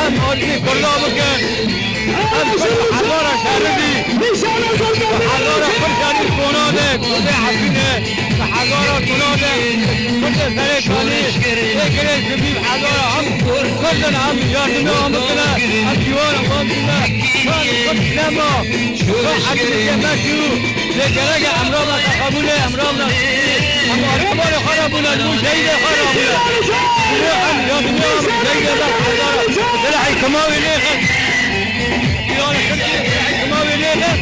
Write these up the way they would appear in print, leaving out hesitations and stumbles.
هم عادی کلا بکن هم حضار شهردی حضار فرشانی کناده کده حفینه حضار کناده کده سرکانی اگره جبیب حضار هم کردن هم یاردمه هم بکنه هم دیوان هم بکنه شان کد نما شان حقیقی مشیو لگره که امرام قبوله امرام هم آرکبار خرابونه مو شهید خرابونه هم یاردمه هم شهید حضار دلحي كماوي ليخن ديوان خلقي دلحي كماوي ليخن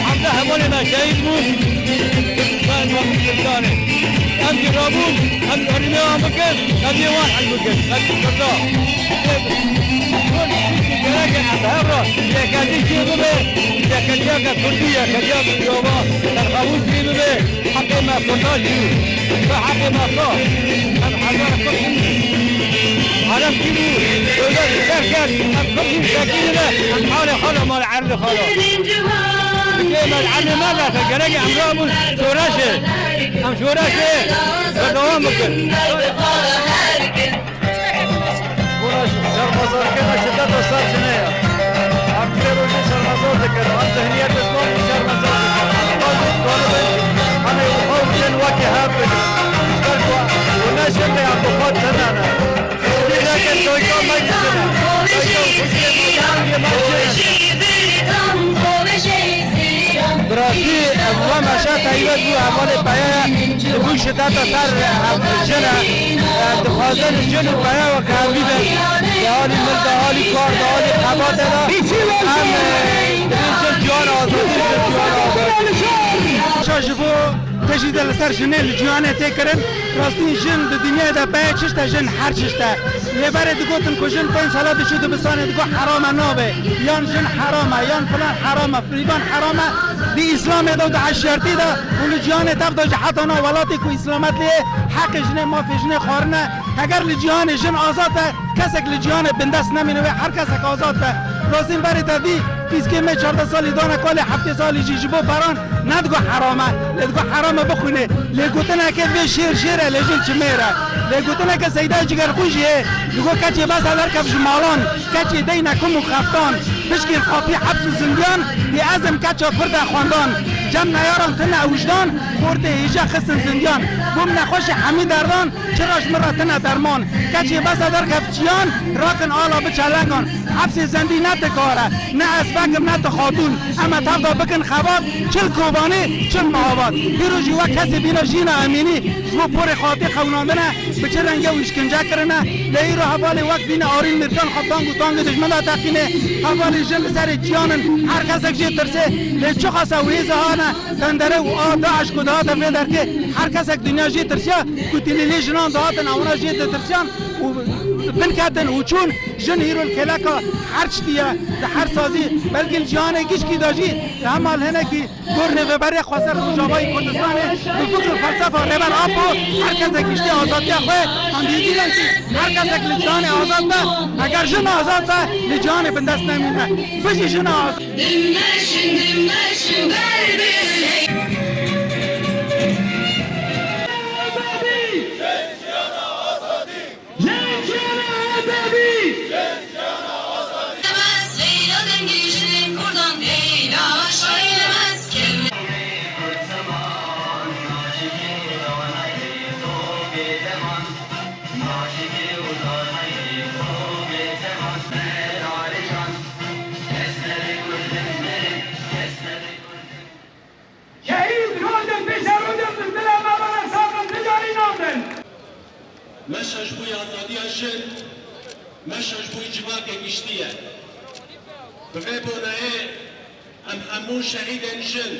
حمده هموني ما شهيد مون كان وقت جلداني هم جرابون هم أرمي ومكن هم يوان حلمكن هم كردا كون كيكي جراجة أبهبرا يكادي شيئو بي يكادياك كردية كادياك جوابا ترخبون شيئو بي حقي ما كرداش فحقي ما صار هم حضار كردي عرب كيلو دولار سكر أبقي سكينة أمحال خلا مال عرض خلا كيما العرض ماذا تجري أمرام سورشه هم شورشه دوام بکن بوناش شرمزار كنا شدت وصار جنيه هم في روجي شرمزار ذكر هم ذهنية اسلام شرمزار أنا يقول جن وكي هابك والناس اللي عبقات سنانا لكن تويكون ما يجينا براسي أبوام عشان تهيبت بو أولي بايا بو شدت سر جنة دخوازن جن و بايا و كهبيدا دهالي مل دهالي كار دهالي خبات دا هم جن جوان آزادي جوان آزادي شاجبو تجد لسر جنه لجوانه تکرن راستی جن د دنیا د بای چشته جن هر چشته لبره دگوتن که جن 5 ساله دشو دبستانه دگو حرامه نابه یان جن حرامه یان فلان حرامه فریبان حرامه دی اسلام دو د عشرتی دا ول جهان تف دو حتی نا ولاتی کو اسلامت لی حق جن ما فی جن خارنه اگر لجهان جن آزاده کسک لجهان بندست نمینه هر کسک آزاده راستی بری تدی پیسکه می 14 سالی دانه کال 7 سالی جیجبو بران ندگو حرامه ندگو حرامه بخونه لگوتنه که به شیره لجن چمیره لگوتنه که سیده جگر خوشیه لگو کچی بس هدر کفش مالان کچی دینه کم و خفتان بشکل خاطی حبس زندیان دی ازم کچا پرده خواندان جمع نیاران تنه وجدان خورده هیجه خسن زندیان بوم نخوش حمی دردان چراش مرا تنه درمان کچی بس هدر کفچیان راکن آلا بچلنگان حبس زندی نتکاره نه اسبکم نه خاتون اما تفدا بکن خبات چل کوبانی چل محابات بیروجی و کسی بینا جینا امینی شما پور خاطی خوناندنه به چه رنگه و اشکنجه کرنه لئی رو حوالی وقت بینا آرین مرکان خطان گوتانگ دشمنه تقینه حوالی جن سر جیانن هر کسک جی ترسه لی چو خاصه و ایزه هانه تندره و داعش کده ها تفیه در که هر کسک دنیا جی ترسه کتیلی لی جنان دهاتن اونا جی ترسیان و بنکاتن و چون جن هیرو الکلکا هرچ دیه ده هر سازی بلکه جهان گیش کی داجی همال هنه کی گرنه و بره خواستر روجابای کردستانه به فکر فلسفه ربر آبو هر کس گیشتی آزادی خواه هم دیدیدن که هر کس لجهان آزاد ده اگر جن آزاد ده لجهان بندست نمینه بشی جن آزاد دمشن مشهش بوی آزادی جن مشهش بوی جواک گشتیه بغیر بونه ام همون شهید جن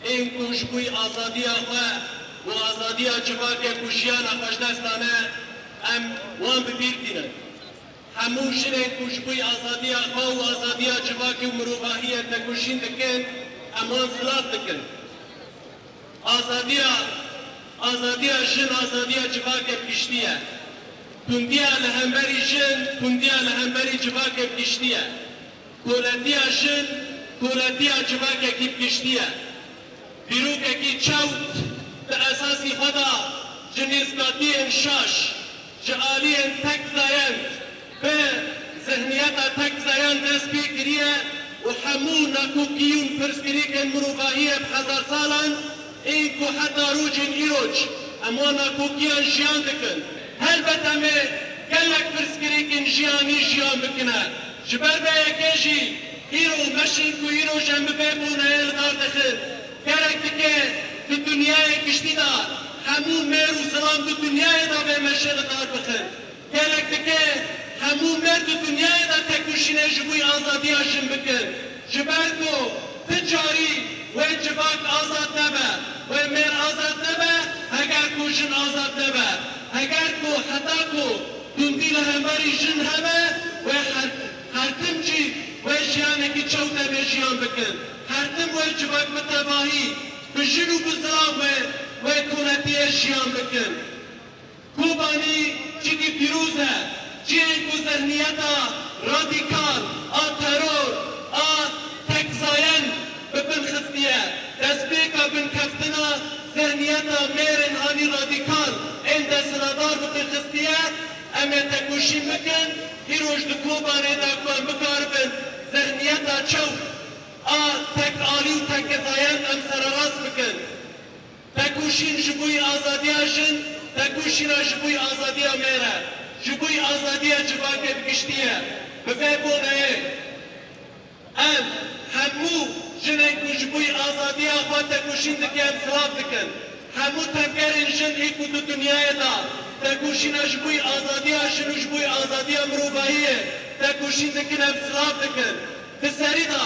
این کوش بوی آزادی خواه و آزادی جواک کوشیان خوشدستانه ام وان ببیر دینن همون جن کوش بوی آزادی خواه و آزادی جواک و مروفاهی تکوشین دکن امان صلاح دکن آزادی جن آزادی جواک گشتیه تندیا لهمبری جن تندیا لهمبری جواک گشتیه کولتی جن کولتی جواک گشتیه بیروک کی چوت به اساسی خدا جنسبتی انشاش جعالی تک زایند به ذهنیت تک زایند دست بگیریه و همون نکوکیون پرسکری کن مروفاهیه بهزار سالان این کو حتی روجین ایروج اما نکوکیان جیان دکن هلبته می گلک پرسکری کن جیانی جیان بکنه جبر به یکیجی ایرو مشین کو ایرو جنب ببونه الدار دخل گرک دکه به دنیای کشتی دا همون میر و سلام به دنیای دا به مشل دار بخل گرک دکه همون میر به دنیای دا تکوشینه جبوی آزادی آشن بکن جبر کو تجاری و جواک آزاد نبه و میر آزاد نبه اگر کو جن آزاد نبه اگر کو حتی کو تندی لهمبری جن همه و هر تم جی و جیانه کی چوته به جیان بکن هر تم و جواک متباهی به جن و بزرام و کونتی جیان بکن کوبانی چیکی پیروزه چیه کو ذهنیتا رادیکال ترور تکزاین ببن خستیه دست بیکا بن کفتنا ذهن ذهنيتا ميرن هاني راديكال عند سلادار بخستية أما تكوشي مكن هيروش دكوبان إذا كون بكاربن ذهنيتا شو تك آلي و تك زايان أم سراراس بكن تكوشين جبوي آزادية جن تكوشين جبوي آزادية ميرا جبوي آزادية جواك بكشتية بفابونا ام همو جنك جبوي آزادية خوا تكوشين دكيان سلاف دكن همو تفكرين جن ايكو دو دنيا دا تكوشين جبوي آزادية جن جبوي آزادية مروباهية تكوشين دكن ام سلاف دكن بسريدا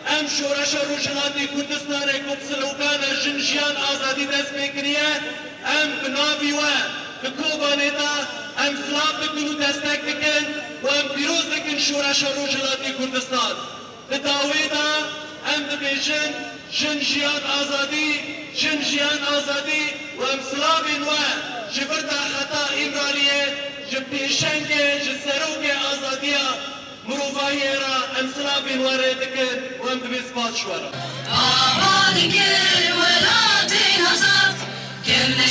ام شورشا روشناتی کردستان کبسلوکان جنجیان آزادی دست بکریه ام بنابی و بکوبانه دا ام سلاف بکن و دستک بکن و ام پیروز بکن شورشا روشناتی کردستان بداوی دا ام ببیجن جنجیان آزادی و ام سلافین و جبردا خطا ایمرالیه جبیشنگه جسروک آزادیه مروفاهی را ام سلافین وارد کن و ام ببیز باز شوارا